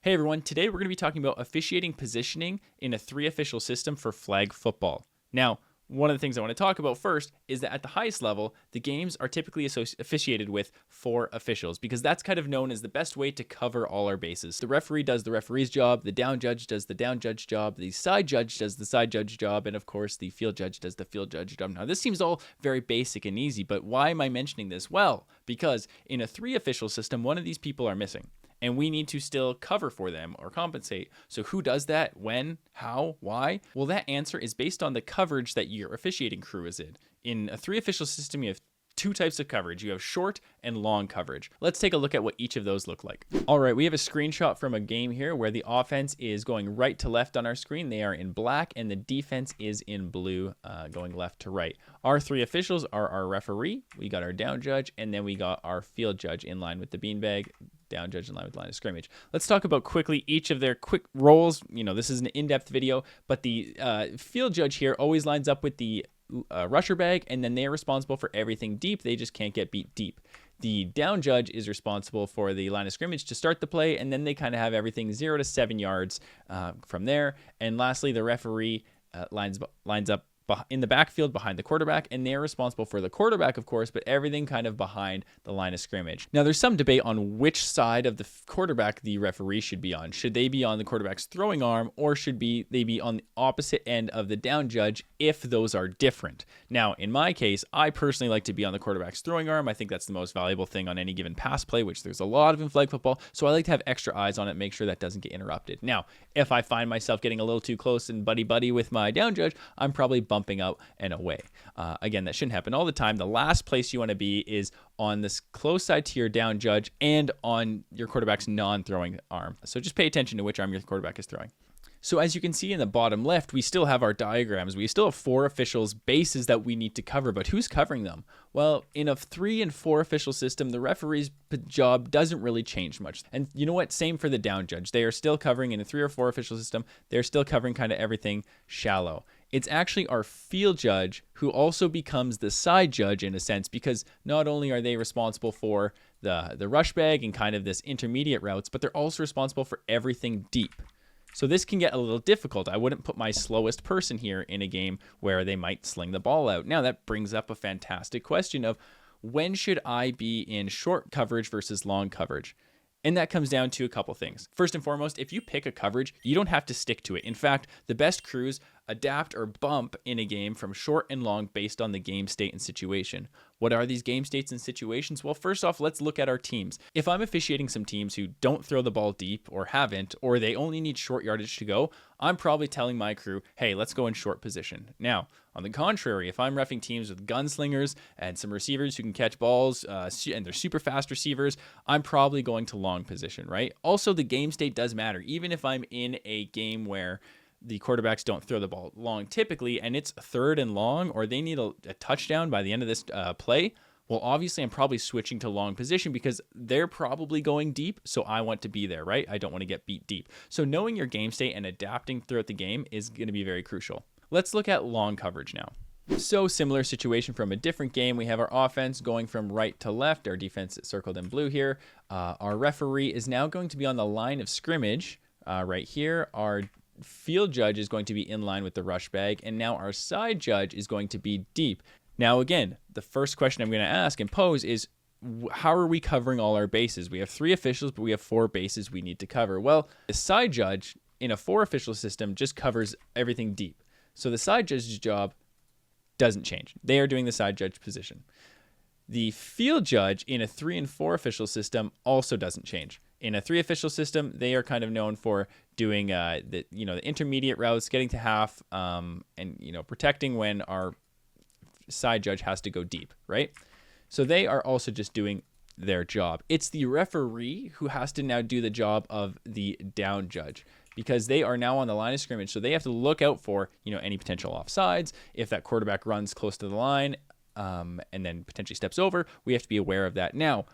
Hey everyone, today we're going to be talking about officiating positioning in a three official system for flag football. Now, one of the things I want to talk about first is that at the highest level, the games are typically officiated with four officials because that's kind of known as the best way to cover all our bases. The referee does the referee's job, the down judge does the down judge job, the side judge does the side judge job, and of course the field judge does the field judge job. Now, this seems all very basic and easy, but why am I mentioning this? Well, because in a three official system, one of these people are missing. And we need to still cover for them or compensate. So who does that? When? How? Why? Well, that answer is based on the coverage that your officiating crew is in. In a three official system, you have two types of coverage. You have short and long coverage. Let's take a look at what each of those look like. All right, we have a screenshot from a game here where the offense is going right to left on our screen. They are in black and the defense is in blue, going left to right. Our three officials are our referee, we got our down judge, and then we got our field judge in line with the beanbag, down judge in line with line of scrimmage. Let's talk about quickly each of their quick roles. You know, this is an in-depth video, but the field judge here always lines up with the rusher bag, and then they're responsible for everything deep. They just can't get beat deep. The down judge is responsible for the line of scrimmage to start the play, and then they kind of have everything 0 to 7 yards from there. And lastly, the referee lines up in the backfield behind the quarterback, and they're responsible for the quarterback, of course, but everything kind of behind the line of scrimmage. Now, there's some debate on which side of the quarterback the referee should be on. Should they be on the quarterback's throwing arm, or should they be on the opposite end of the down judge if those are different? Now, in my case, I personally like to be on the quarterback's throwing arm. I think that's the most valuable thing on any given pass play, which there's a lot of in flag football, so I like to have extra eyes on it, make sure that doesn't get interrupted. Now, if I find myself getting a little too close and buddy-buddy with my down judge, I'm probably bumping out and away. Again, that shouldn't happen all the time. The last place you want to be is on this close side to your down judge and on your quarterback's non-throwing arm. So just pay attention to which arm your quarterback is throwing. So as you can see in the bottom left, we still have our diagrams. We still have four officials' bases that we need to cover, but who's covering them? Well, in a 3 and 4 official system, the referee's job doesn't really change much. And you know what? Same for the down judge. They are still covering in a 3 or 4 official system. They're still covering kind of everything shallow. It's actually our field judge who also becomes the side judge in a sense, because not only are they responsible for the rush bag and kind of this intermediate routes, but they're also responsible for everything deep. So this can get a little difficult. I wouldn't put my slowest person here in a game where they might sling the ball out. Now that brings up a fantastic question of when should I be in short coverage versus long coverage? And that comes down to a couple things. First and foremost, if you pick a coverage, you don't have to stick to it. In fact, the best crews adapt or bump in a game from short and long based on the game state and situation. What are these game states and situations? Well, first off, let's look at our teams. If I'm officiating some teams who don't throw the ball deep or haven't, or they only need short yardage to go, I'm probably telling my crew, hey, let's go in short position. Now, on the contrary, if I'm reffing teams with gunslingers and some receivers who can catch balls and they're super fast receivers, I'm probably going to long position, right? Also, the game state does matter. Even if I'm in a game where the quarterbacks don't throw the ball long typically, and it's 3rd and long, or they need a touchdown by the end of this play, well, obviously I'm probably switching to long position because they're probably going deep, so I want to be there, right? I don't want to get beat deep. So knowing your game state and adapting throughout the game is going to be very crucial. Let's look at long coverage now. So similar situation from a different game. We have our offense going from right to left. Our defense is circled in blue here. Our referee is now going to be on the line of scrimmage right here. Our field judge is going to be in line with the rush bag, and now our side judge is going to be deep. Now again, the first question I'm going to ask and pose is, how are we covering all our bases? We have 3 officials, but we have 4 bases we need to cover. Well, the side judge in a 4 official system just covers everything deep. So the side judge's job doesn't change. They are doing the side judge position. The field judge in a 3 and 4 official system also doesn't change. In a 3 official system, they are kind of known for doing the intermediate routes, getting to half, and protecting when our side judge has to go deep, right? So they are also just doing their job. It's the referee who has to now do the job of the down judge, because they are now on the line of scrimmage, so they have to look out for any potential offsides. If that quarterback runs close to the line and then potentially steps over, we have to be aware of that. Now,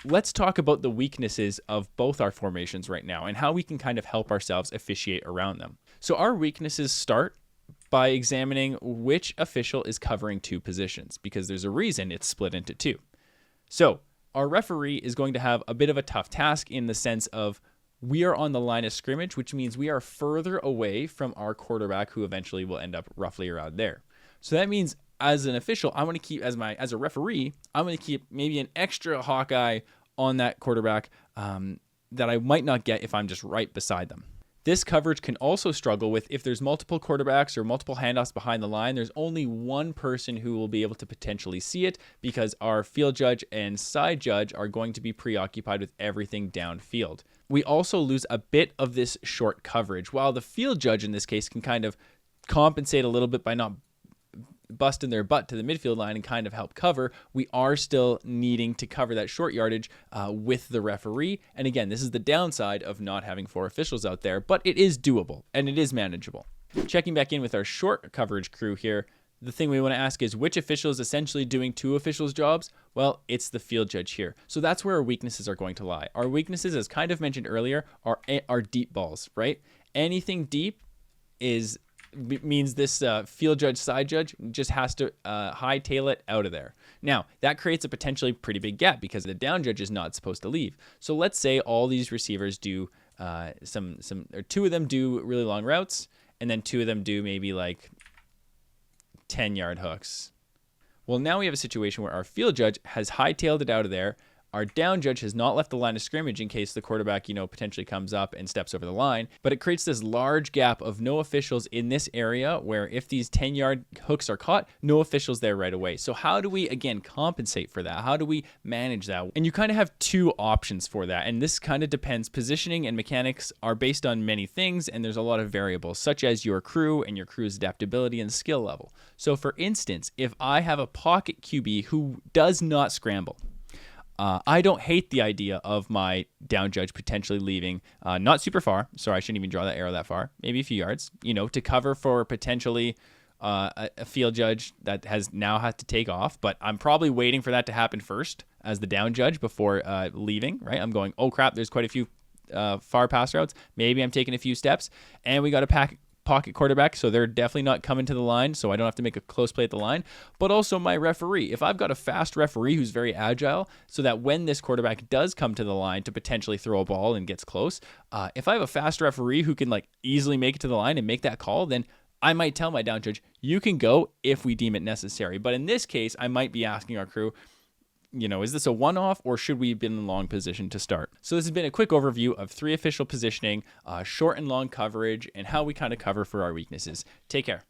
let's talk about the weaknesses of both our formations right now and how we can kind of help ourselves officiate around them. So our weaknesses start by examining which official is covering 2 positions, because there's a reason it's split into 2. So our referee is going to have a bit of a tough task in the sense of we are on the line of scrimmage, which means we are further away from our quarterback, who eventually will end up roughly around there. So that means as an official, I want to keep, as a referee, I'm going to keep maybe an extra hawk eye on that quarterback that I might not get if I'm just right beside them. This coverage can also struggle with if there's multiple quarterbacks or multiple handoffs behind the line. There's only one person who will be able to potentially see it because our field judge and side judge are going to be preoccupied with everything downfield. We also lose a bit of this short coverage. While the field judge in this case can kind of compensate a little bit by not busting their butt to the midfield line and kind of help cover, we are still needing to cover that short yardage with the referee. And again, this is the downside of not having 4 officials out there, but it is doable and it is manageable. Checking back in with our short coverage crew here, the thing we want to ask is which official is essentially doing 2 officials' jobs? Well, it's the field judge here. So that's where our weaknesses are going to lie. Our weaknesses, as kind of mentioned earlier, are deep balls, right? Anything deep means this field judge, side judge just has to hightail it out of there. Now, that creates a potentially pretty big gap because the down judge is not supposed to leave. So let's say all these receivers do or 2 of them do really long routes, and then 2 of them do maybe like 10-yard hooks. Well, now we have a situation where our field judge has hightailed it out of there. Our down judge has not left the line of scrimmage in case the quarterback, potentially comes up and steps over the line. But it creates this large gap of no officials in this area where if these 10-yard hooks are caught, no officials there right away. So how do we, again, compensate for that? How do we manage that? And you kind of have 2 options for that. And this kind of depends. Positioning and mechanics are based on many things, and there's a lot of variables, such as your crew and your crew's adaptability and skill level. So for instance, if I have a pocket QB who does not scramble, I don't hate the idea of my down judge potentially leaving not super far. Sorry, I shouldn't even draw that arrow that far. Maybe a few yards, to cover for potentially a field judge that has now had to take off. But I'm probably waiting for that to happen first as the down judge before leaving, right? I'm going, oh crap, there's quite a few far pass routes. Maybe I'm taking a few steps, and we got to pocket quarterback, so they're definitely not coming to the line, so I don't have to make a close play at the line. But also my referee. If I've got a fast referee who's very agile, so that when this quarterback does come to the line to potentially throw a ball and gets close, if I have a fast referee who can easily make it to the line and make that call, then I might tell my down judge, you can go if we deem it necessary. But in this case, I might be asking our crew, is this a one-off or should we have been in long position to start? So this has been a quick overview of 3 official positioning, short and long coverage, and how we kind of cover for our weaknesses. Take care.